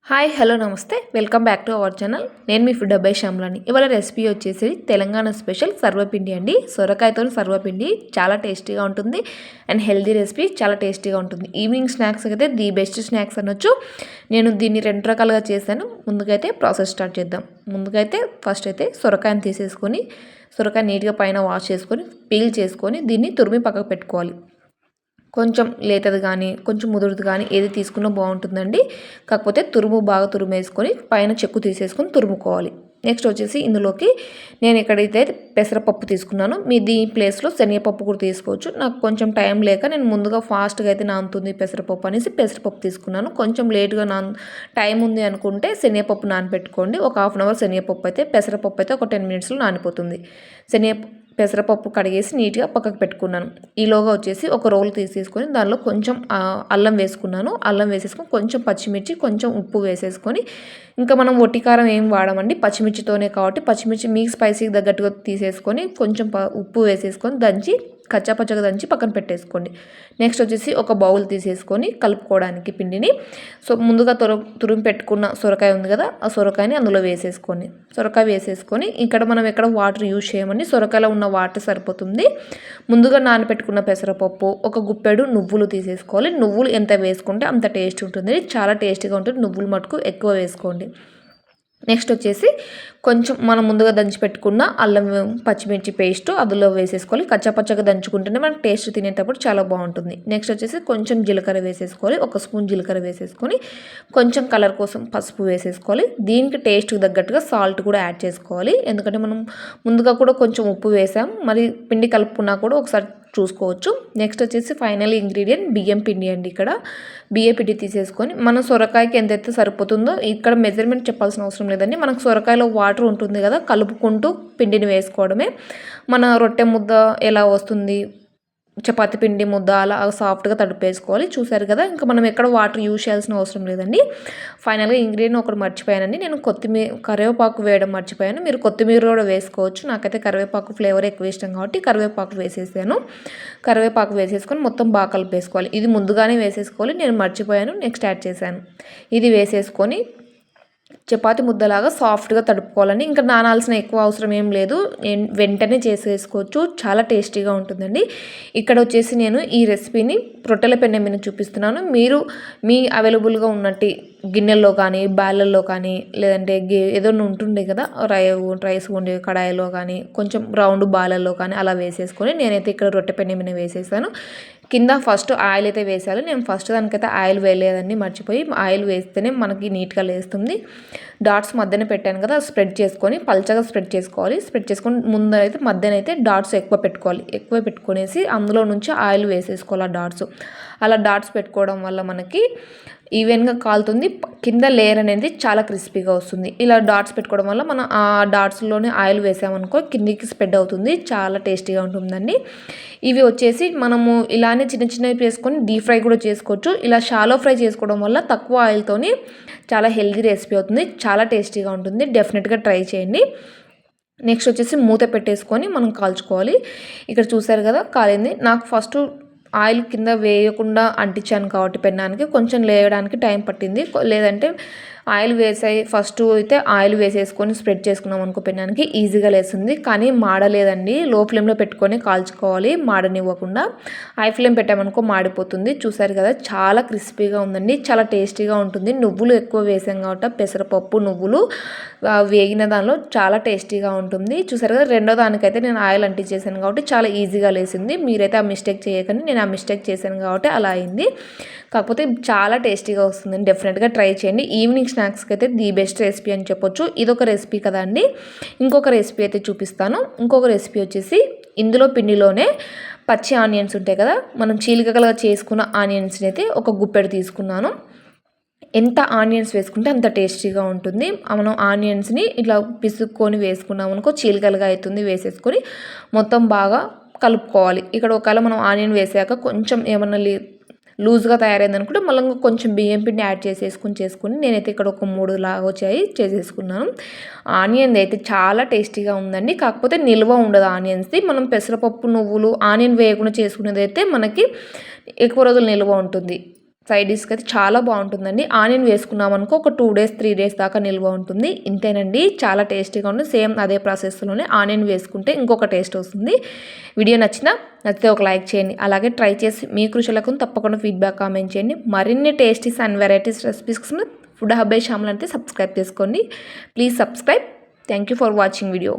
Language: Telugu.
హాయ్ హలో నమస్తే welcome back to our channel. నేను మీ ఫుడ్ అబ్బాయి శ్యామ్లాని. ఇవాళ రెసిపీ వచ్చేసి తెలంగాణ స్పెషల్ సర్వపిండి అండి. సొరకాయతో సర్వపిండి చాలా టేస్టీగా ఉంటుంది అండ్ హెల్దీ రెసిపీ, చాలా టేస్టీగా ఉంటుంది. ఈవినింగ్ స్నాక్స్ అయితే ది బెస్ట్ స్నాక్స్ అనొచ్చు. నేను దీన్ని రెండు రకాలుగా చేశాను. ముందుకైతే ప్రాసెస్ స్టార్ట్ చేద్దాం. ముందుకైతే ఫస్ట్ అయితే సొరకాయని తీసేసుకొని, సొరకాయ నీట్గా పైన వాష్ చేసుకొని పీల్ చేసుకొని దీన్ని తురిమి పక్కకు పెట్టుకోవాలి. కొంచెం లేతది కానీ కొంచెం ముదురుది కానీ ఏది తీసుకున్నా బాగుంటుందండి. కాకపోతే తురుము బాగా తురిమేసుకొని పైన చెక్కు తీసేసుకొని తురుముకోవాలి. నెక్స్ట్ వచ్చేసి ఇందులోకి నేను ఎక్కడైతే పెసరపప్పు తీసుకున్నానో మీ దీని ప్లేస్లో శనగపప్పు కూడా తీసుకోవచ్చు. నాకు కొంచెం టైం లేక నేను ముందుగా ఫాస్ట్గా అయితే నానుతుంది పెసరపప్పు అనేసి పెసరపప్పు తీసుకున్నాను. కొంచెం లేట్గా టైం ఉంది అనుకుంటే శనగపప్పు నానబెట్టుకోండి. ఒక హాఫ్ అన్ అవర్ శనగపప్పు అయితే, పెసరపప్పు అయితే ఒక 10 మినిట్స్లో నానిపోతుంది. పెసరపప్పు కడిగేసి నీట్గా పక్కకు పెట్టుకున్నాను. ఈలోగా వచ్చేసి ఒక రోల్ తీసేసుకొని దానిలో కొంచెం అల్లం వేసుకున్నాను. అల్లం వేసేసుకొని కొంచెం పచ్చిమిర్చి, కొంచెం ఉప్పు వేసేసుకొని, ఇంకా మనం వట్టి కారం ఏం వాడమండి, పచ్చిమిర్చితోనే కాబట్టి పచ్చిమిర్చి మీ స్పైసీకి తగ్గట్టుగా తీసేసుకొని కొంచెం ఉప్పు వేసేసుకొని దంచి కచ్చాపచ్చగా దంచి పక్కన పెట్టేసుకోండి. నెక్స్ట్ వచ్చేసి ఒక బౌల్ తీసేసుకొని కలుపుకోవడానికి పిండిని. సో ముందుగా తురిమి పెట్టుకున్న సొరకాయ ఉంది కదా, ఆ సొరకాయని అందులో వేసేసుకోండి. సొరకాయ వేసేసుకొని ఇక్కడ మనం ఎక్కడ వాటర్ యూజ్ చేయమండి, సొరకాయలో ఉన్న వాటర్ సరిపోతుంది. ముందుగా నానబెట్టుకున్న పెసరపప్పు, ఒక గుప్పెడు నువ్వులు తీసేసుకోవాలి. నువ్వులు ఎంత వేసుకుంటే అంత టేస్ట్ ఉంటుంది, చాలా టేస్టీగా ఉంటుంది. నువ్వులు మటుకు ఎక్కువ వేసుకోండి. నెక్స్ట్ వచ్చేసి కొంచెం మనం ముందుగా దంచి పెట్టుకున్న అల్లం పచ్చిమిర్చి పేస్ట్ అందులో వేసేసుకోవాలి. కచ్చాపచ్చగా దంచుకుంటేనే మనకు టేస్ట్ తినేటప్పుడు చాలా బాగుంటుంది. నెక్స్ట్ వచ్చేసి కొంచెం జీలకర్ర వేసేసుకోవాలి. ఒక స్పూన్ జీలకర్ర వేసేసుకొని కొంచెం కలర్ కోసం పసుపు వేసేసుకోవాలి. దీనికి టేస్ట్కి తగ్గట్టుగా సాల్ట్ కూడా యాడ్ చేసుకోవాలి. ఎందుకంటే మనం ముందుగా కూడా కొంచెం ఉప్పు వేసాం, మరి పిండి కలుపుకున్నా కూడా ఒకసారి చూసుకోవచ్చు. నెక్స్ట్ వచ్చేసి ఫైనల్ ఇంగ్రీడియంట్ బియ్యం పిండి అండి. ఇక్కడ బియ్యం పిండి తీసేసుకొని మన సొరకాయకి ఎంతైతే సరిపోతుందో, ఇక్కడ మెజర్మెంట్ చెప్పాల్సిన అవసరం లేదండి. మనకు సొరకాయలో వాటర్ ఉంటుంది కదా, కలుపుకుంటూ పిండిని వేసుకోవడమే. మన రొట్టె ముద్ద ఎలా వస్తుంది, చపాతి పిండి ముద్ద అలా సాఫ్ట్గా తడిపేసుకోవాలి. చూసారు కదా, ఇంకా మనం ఎక్కడ వాటర్ యూజ్ చేయాల్సిన అవసరం లేదండి. ఫైనల్గా ఇంగ్రీడియంట్ ఒకటి మర్చిపోయానండి, నేను కరివేపాకు వేయడం మర్చిపోయాను. మీరు కొత్తిమీర కూడా వేసుకోవచ్చు. నాకైతే కరివేపాకు ఫ్లేవర్ ఎక్కువ ఇష్టం కాబట్టి కరివేపాకు వేసేసాను. కరివేపాకు వేసేసుకొని మొత్తం బాగా కలిపేసుకోవాలి. ఇది ముందుగానే వేసేసుకోవాలి, నేను మర్చిపోయాను, నెక్స్ట్ యాడ్ చేశాను. ఇది వేసేసుకొని చపాతి ముద్దలాగా సాఫ్ట్గా తడుపుకోవాలండి. ఇంకా నానాల్సిన ఎక్కువ అవసరం ఏం లేదు, వెంటనే చేసేసుకోవచ్చు. చాలా టేస్టీగా ఉంటుందండి. ఇక్కడ వచ్చేసి నేను ఈ రెసిపీని రొట్టెల పెన్నె మీద చూపిస్తున్నాను. మీరు మీ అవైలబుల్గా ఉన్నట్టు గిన్నెల్లో కానీ, బ్యాలల్లో కానీ, లేదంటే ఏదైనా ఉంటుండే కదా రైస్ వండే కడాయిలో కానీ, కొంచెం రౌండ్ బాలల్లో కానీ అలా వేసేసుకొని, నేనైతే ఇక్కడ రొట్టె పెన్నె మీద వేసేసాను. కింద ఫస్ట్ ఆయిల్ అయితే వేసాలి. నేను ఫస్ట్ దానికైతే ఆయిల్ వేయలేదండి, మర్చిపోయి. ఆయిల్ వేస్తేనే మనకి నీట్గా లేస్తుంది. డాట్స్ మధ్యన పెట్టాను కదా, స్ప్రెడ్ చేసుకొని పల్చగా స్ప్రెడ్ చేసుకోవాలి. స్ప్రెడ్ చేసుకొని ముందరైతే మధ్యనైతే డాట్స్ ఎక్కువ పెట్టుకోవాలి. ఎక్కువ పెట్టుకునేసి అందులో నుంచి ఆయిల్ వేసేసుకోవాలి. ఆ డాట్స్ అలా డాట్స్ పెట్టుకోవడం వల్ల మనకి ఈవెన్గా కాలుతుంది. కింద లేయర్ అనేది చాలా క్రిస్పీగా వస్తుంది. ఇలా డాట్స్ పెట్టుకోవడం వల్ల మనం ఆ డాట్స్లోనే ఆయిల్ వేసామనుకో కిందికి స్ప్రెడ్ అవుతుంది, చాలా టేస్టీగా ఉంటుందండి. ఇవి వచ్చేసి మనము ఇలానే చిన్న చిన్నవి వేసుకొని డీప్ ఫ్రై కూడా చేసుకోవచ్చు. ఇలా షాలో ఫ్రై చేసుకోవడం వల్ల తక్కువ ఆయిల్తోని చాలా హెల్దీ రెసిపీ అవుతుంది, చాలా టేస్టీగా ఉంటుంది. డెఫినెట్గా ట్రై చేయండి. నెక్స్ట్ వచ్చేసి మూత పెట్టేసుకొని మనం కాల్చుకోవాలి. ఇక్కడ చూసారు కదా కాలింది. నాకు ఫస్ట్ ఆయిల్ కింద వేయకుండా అంటించాను కాబట్టి పెన్నానికి కొంచెం లేయడానికి టైం పట్టింది. లేదంటే ఆయిల్ వేసాయి ఫస్ట్ అయితే ఆయిల్ వేసేసుకొని స్ప్రెడ్ చేసుకున్నాం అనుకో పెన్నానికి ఈజీగా లేస్తుంది. కానీ మాడలేదండి. లో ఫ్లేమ్లో పెట్టుకొని కాల్చుకోవాలి, మాడనివ్వకుండా. హై ఫ్లేమ్ పెట్టామనుకో మాడిపోతుంది. చూసారు కదా, చాలా క్రిస్పీగా ఉందండి, చాలా టేస్టీగా ఉంటుంది. నువ్వులు ఎక్కువ వేసాం కాబట్టి పెసరపప్పు నువ్వులు వేగిన దానిలో చాలా టేస్టీగా ఉంటుంది. చూసారు కదా, రెండో దానికైతే నేను ఆయిల్ అంటించేసాను కాబట్టి చాలా ఈజీగా లేసింది. మీరైతే ఆ మిస్టేక్ చేయకండి, నేను ఆ మిస్టేక్ చేశాను కాబట్టి అలా అయింది. కాకపోతే చాలా టేస్టీగా వస్తుంది, డెఫినెట్గా ట్రై చేయండి. ఈవినింగ్ స్నాక్స్కి అయితే ది బెస్ట్ రెసిపీ అని చెప్పొచ్చు. ఇదొక రెసిపీ కదా అండి. ఇంకొక రెసిపీ అయితే చూపిస్తాను. ఇంకొక రెసిపీ వచ్చేసి ఇందులో పిండిలోనే పచ్చి ఆనియన్స్ ఉంటాయి కదా, మనం చీలికలుగా చేసుకున్న ఆనియన్స్ని అయితే ఒక గుప్పెడు తీసుకున్నాను. ఎంత ఆనియన్స్ వేసుకుంటే అంత టేస్టీగా ఉంటుంది. మనం ఆనియన్స్ని ఇట్లా పిసుక్కొని వేసుకున్నాం అనుకో చీలికలుగా అవుతుంది. వేసేసుకొని మొత్తం బాగా కలుపుకోవాలి. ఇక్కడ ఒకవేళ మనం ఆనియన్ వేసాక కొంచెం ఏమన్నా లూజ్గా తయారైంది అనుకుంటే మళ్ళీ కొంచెం బియ్యం పిండి యాడ్ చేసుకుని నేనైతే ఇక్కడ ఒక 3 లాగా వచ్చాయి చేసేసుకున్నాను. ఆనియన్ అయితే చాలా టేస్టీగా ఉందండి. కాకపోతే నిల్వ ఉండదు ఆనియన్స్ది. మనం పెసరపప్పు నువ్వులు ఆనియన్ వేయకుండా చేసుకునేది అయితే మనకి ఎక్కువ రోజులు నిల్వ ఉంటుంది. సైడ్ డిష్కి అయితే చాలా బాగుంటుందండి. ఆనియన్ వేసుకున్నాం అనుకో ఒక 2 డేస్ 3 డేస్ దాకా నిల్వ ఉంటుంది. ఇంతేనండి, చాలా టేస్టీగా ఉంటుంది. సేమ్ అదే ప్రాసెస్లోనే ఆనియన్ వేసుకుంటే ఇంకొక టేస్ట్ వస్తుంది. వీడియో నచ్చితే ఒక లైక్ చేయండి. అలాగే ట్రై చేసి మీ కృషులకు తప్పకుండా ఫీడ్బ్యాక్ కామెంట్ చేయండి. మరిన్ని tasties and varieties recipes food hub by Shyamla అయితే సబ్స్క్రైబ్ చేసుకోండి. Please subscribe. Thank you for watching video.